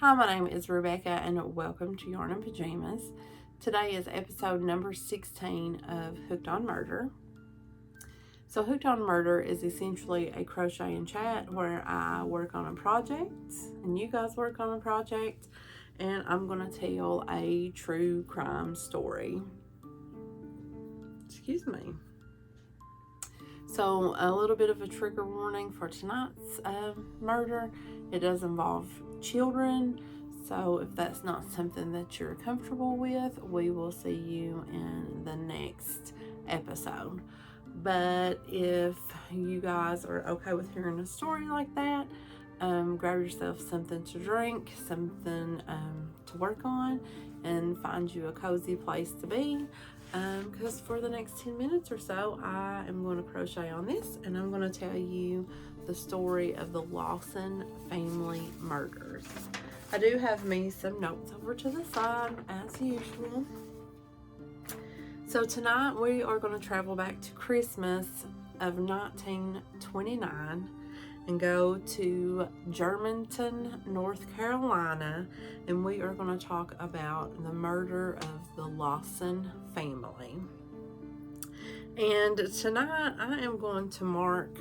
Hi, my name is Rebecca and welcome to Yarn and Pajamas. Today is episode number 16 of Hooked on Murder. So Hooked on Murder is essentially a crochet and chat where I work on a project and you guys work on a project, and I'm going to tell a true crime story. Excuse me. So a little bit of a trigger warning for tonight's murder. It does involve children, so if that's not something that you're comfortable with, we will see you in the next episode. But if you guys are okay with hearing a story like that, grab yourself something to drink, something to work on, and find you a cozy place to be. Because for the next 10 minutes or so, I am going to crochet on this, and I'm going to tell you the story of the Lawson family murders. I do have me some notes over to the side, as usual. So tonight we are going to travel back to Christmas of 1929 and go to Germantown, North Carolina, and we are going to talk about the murder of the Lawson family. And tonight I am going to mark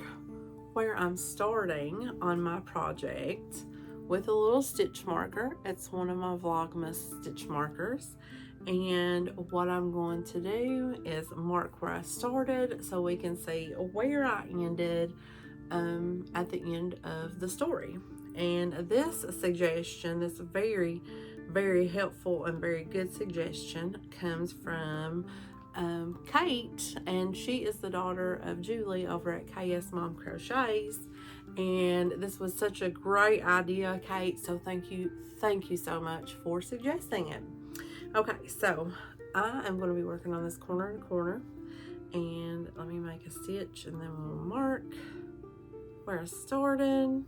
where I'm starting on my project with a little stitch marker. It's one of my Vlogmas stitch markers. And what I'm going to do is mark where I started so we can see where I ended at the end of the story. And this suggestion, this very, very helpful and very good suggestion, comes from Kate, and she is the daughter of Julie over at KS Mom Crochets. And this was such a great idea, Kate, so thank you so much for suggesting it. Okay, so I am going to be working on this corner to corner, and let me make a stitch and then we'll mark where I started.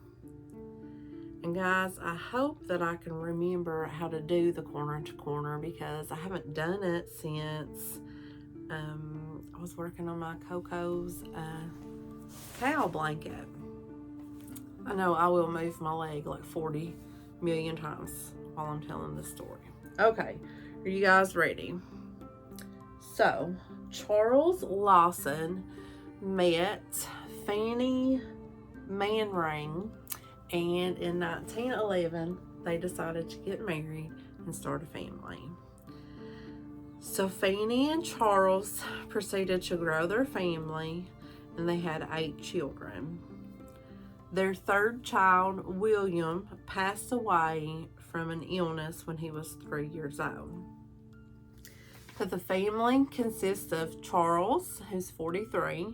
And guys, I hope that I can remember how to do the corner to corner because I haven't done it since I was working on my Coco's cow blanket. I know I will move my leg like 40 million times while I'm telling this story. Okay, are you guys ready? So, Charles Lawson met Fanny Manring, and in 1911 they decided to get married and start a family. So Fanny and Charles proceeded to grow their family, and they had 8 children. Their third child, William, passed away from an illness when he was 3 years old. But the family consists of Charles, who's 43,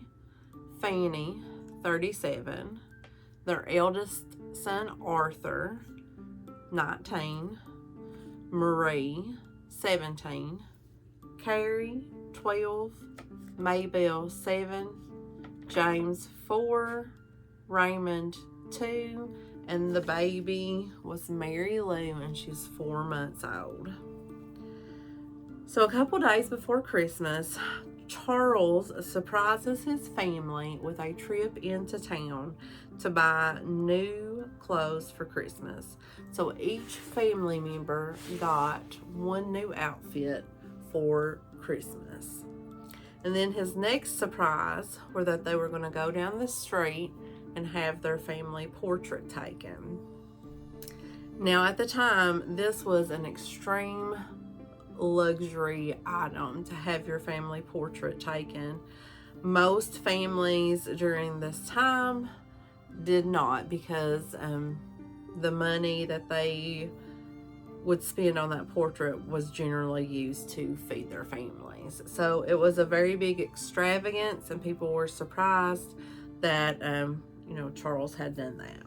Fanny, 37, their eldest son, Arthur, 19, Marie, 17, Carrie, 12, Maybelle, 7, James, 4, Raymond, 2, and the baby was Mary Lou, and she's 4 months old. So a couple days before Christmas, Charles surprises his family with a trip into town to buy new clothes for Christmas. So each family member got one new outfit for Christmas. And then his next surprise were that they were going to go down the street and have their family portrait taken. Now at the time, this was an extreme luxury item to have your family portrait taken. Most families during this time did not, because the money that they would spend on that portrait was generally used to feed their families. So it was a very big extravagance, and people were surprised that Charles had done that.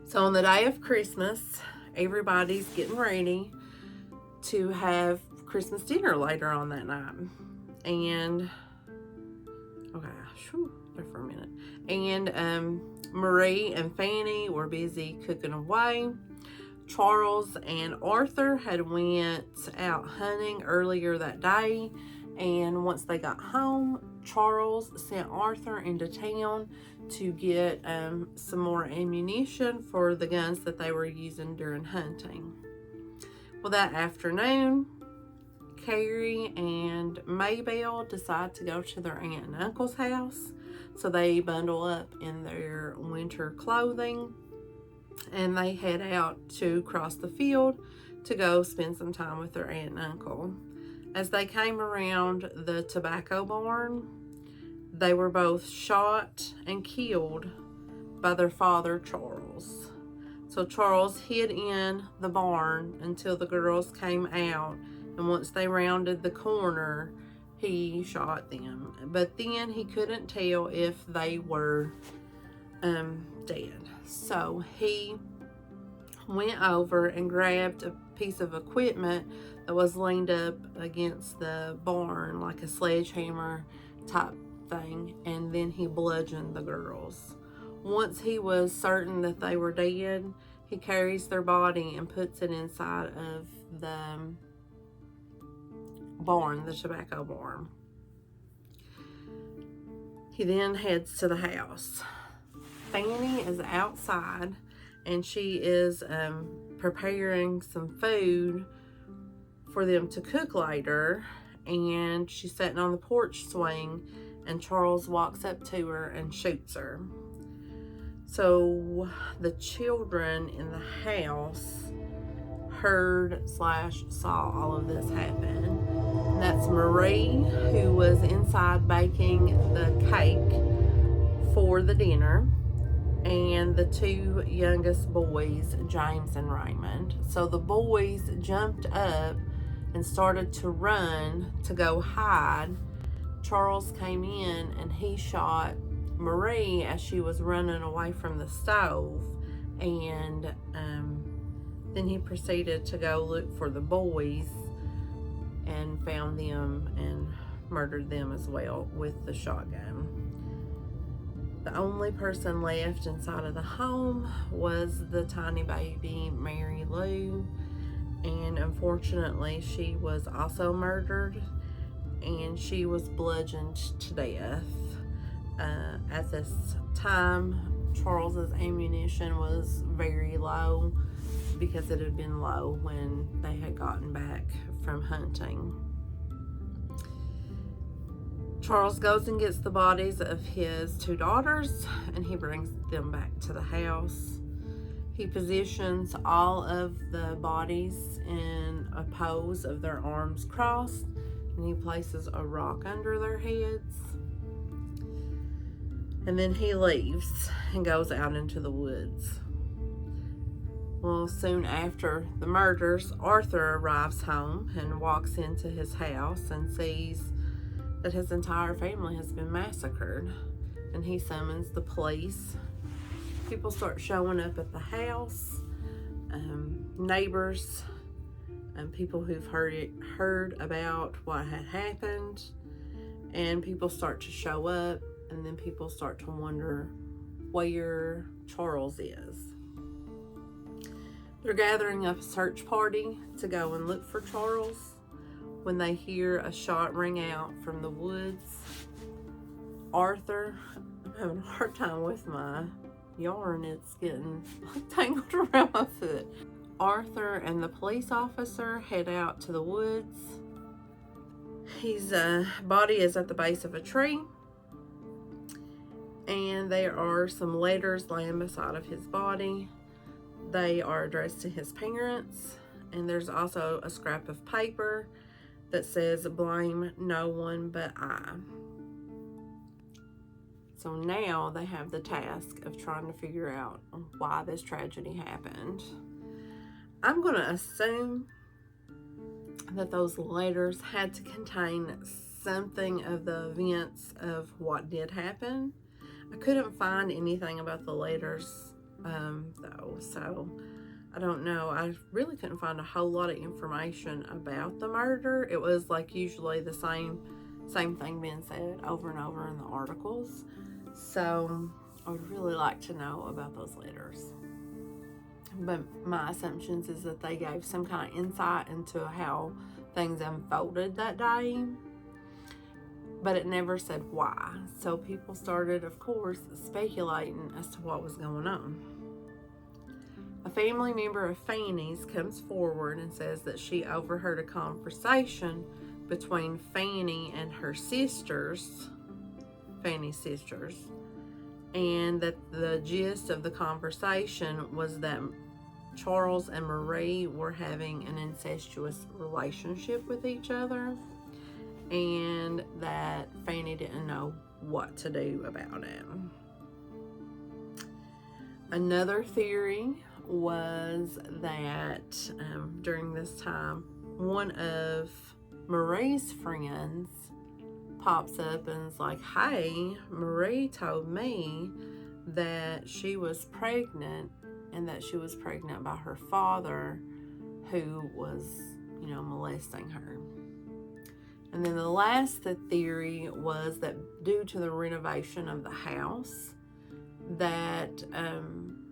So on the day of Christmas, everybody's getting ready to have Christmas dinner later on that night. And okay, there for a minute. And Marie and Fanny were busy cooking away. Charles and Arthur had went out hunting earlier that day, and once they got home, Charles sent Arthur into town to get some more ammunition for the guns that they were using during hunting. Well, that afternoon, Carrie and Maybelle decide to go to their aunt and uncle's house. So they bundle up in their winter clothing and they head out to cross the field to go spend some time with their aunt and uncle. As they came around the tobacco barn, they were both shot and killed by their father, Charles. So Charles hid in the barn until the girls came out, and once they rounded the corner, he shot them. But then he couldn't tell if they were dead. So he went over and grabbed a piece of equipment that was leaned up against the barn, like a sledgehammer type thing, and then he bludgeoned the girls. Once he was certain that they were dead, he carries their body and puts it inside of the barn, the tobacco barn. He then heads to the house. Fanny is outside and she is preparing some food for them to cook later, and she's sitting on the porch swing and Charles walks up to her and shoots her. So the children in the house heard/saw all of this happen. And that's Marie, who was inside baking the cake for the dinner, and the two youngest boys, James and Raymond. So the boys jumped up and started to run to go hide. Charles came in and he shot Marie as she was running away from the stove, and then he proceeded to go look for the boys and found them and murdered them as well with the shotgun. The only person left inside of the home was the tiny baby Mary Lou, and unfortunately she was also murdered, and she was bludgeoned to death. At this time, Charles's ammunition was very low because it had been low when they had gotten back from hunting. Charles goes and gets the bodies of his two daughters and he brings them back to the house. He positions all of the bodies in a pose of their arms crossed, and he places a rock under their heads. And then he leaves and goes out into the woods. Well, soon after the murders, Arthur arrives home and walks into his house and sees that his entire family has been massacred. And he summons the police. People start showing up at the house. Neighbors and people who've heard about what had happened. And people start to show up. And then people start to wonder where Charles is. They're gathering up a search party to go and look for Charles when they hear a shot ring out from the woods. Arthur, I'm having a hard time with my yarn. It's getting tangled around my foot. Arthur and the police officer head out to the woods. His body is at the base of a tree. And there are some letters laying beside of his body. They are addressed to his parents. And there's also a scrap of paper that says, "Blame no one but I." So now they have the task of trying to figure out why this tragedy happened. I'm going to assume that those letters had to contain something of the events of what did happen. I couldn't find anything about the letters, though, so I don't know. I really couldn't find a whole lot of information about the murder. It was like usually the same thing being said over and over in the articles. So I would really like to know about those letters. But my assumptions is that they gave some kind of insight into how things unfolded that day. but it never said why. So people started, of course, speculating as to what was going on. A family member of Fanny's comes forward and says that she overheard a conversation between Fanny and her sisters, Fanny's sisters, and that the gist of the conversation was that Charles and Marie were having an incestuous relationship with each other, and that Fanny didn't know what to do about it. Another theory was that during this time, one of Marie's friends pops up and is like, hey, Marie told me that she was pregnant, and that she was pregnant by her father, who was, molesting her. And then the last theory was that due to the renovation of the house, that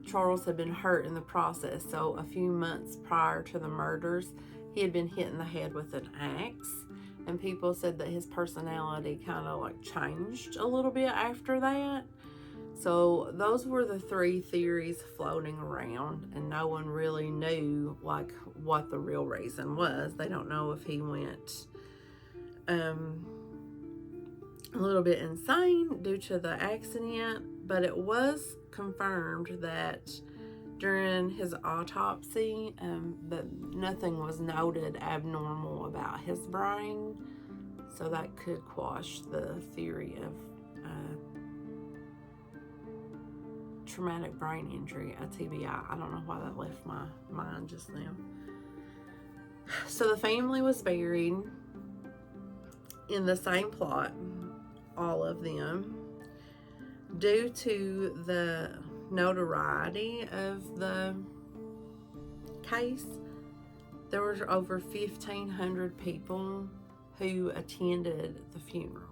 Charles had been hurt in the process. So a few months prior to the murders, he had been hit in the head with an axe. And people said that his personality kind of changed a little bit after that. So those were the three theories floating around, and no one really knew what the real reason was. They don't know if he went a little bit insane due to the accident, but it was confirmed that during his autopsy that nothing was noted abnormal about his brain, so that could quash the theory of traumatic brain injury, a TBI. I don't know why that left my mind just now. So the family was buried in the same plot, all of them. Due to the notoriety of the case, there were over 1,500 people who attended the funeral.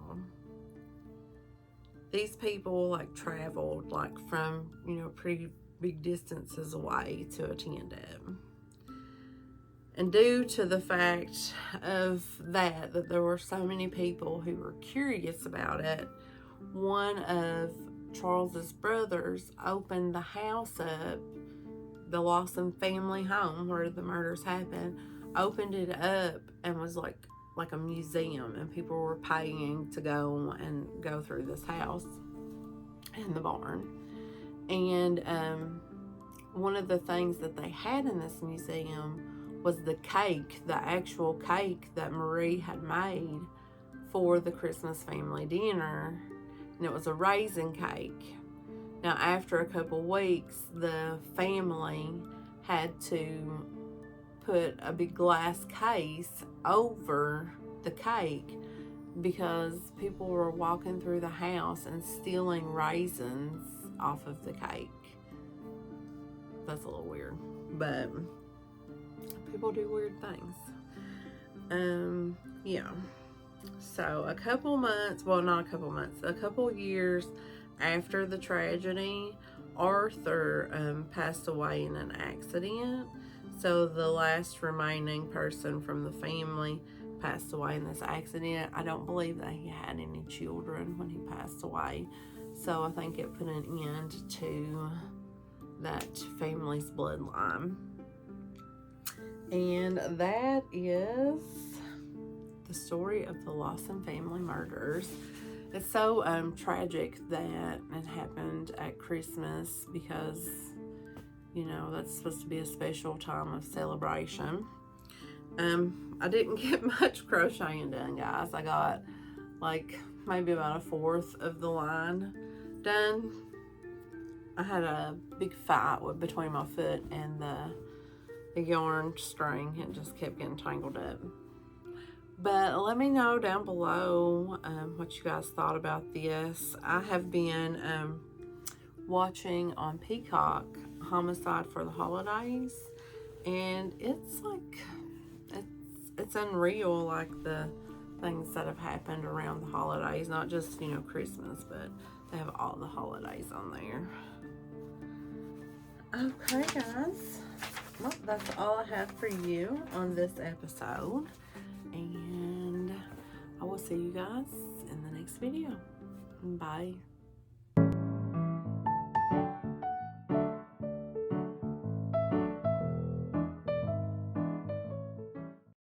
These people traveled from pretty big distances away to attend it. And due to the fact of that there were so many people who were curious about it, one of Charles's brothers opened the house up, the Lawson family home where the murders happened, opened it up and was like a museum, and people were paying to go through this house and the barn. And one of the things that they had in this museum was the cake, the actual cake that Marie had made for the Christmas family dinner, and it was a raisin cake. Now, after a couple weeks, the family had to put a big glass case over the cake because people were walking through the house and stealing raisins off of the cake. That's a little weird, but people do weird things. Yeah. So a couple years after the tragedy, Arthur passed away in an accident. So the last remaining person from the family passed away in this accident. I don't believe that he had any children when he passed away. So I think it put an end to that family's bloodline. And that is the story of the Lawson family murders. It's so tragic that it happened at Christmas because, that's supposed to be a special time of celebration. I didn't get much crocheting done, guys. I got maybe about a fourth of the line done. I had a big fight between my foot and the yarn string. It just kept getting tangled up. But let me know down below what you guys thought about this. I have been watching on Peacock Homicide for the Holidays, and it's unreal, the things that have happened around the holidays, not just Christmas, but they have all the holidays on there. Okay, guys, well, that's all I have for you on this episode, and I will see you guys in the next video. Bye.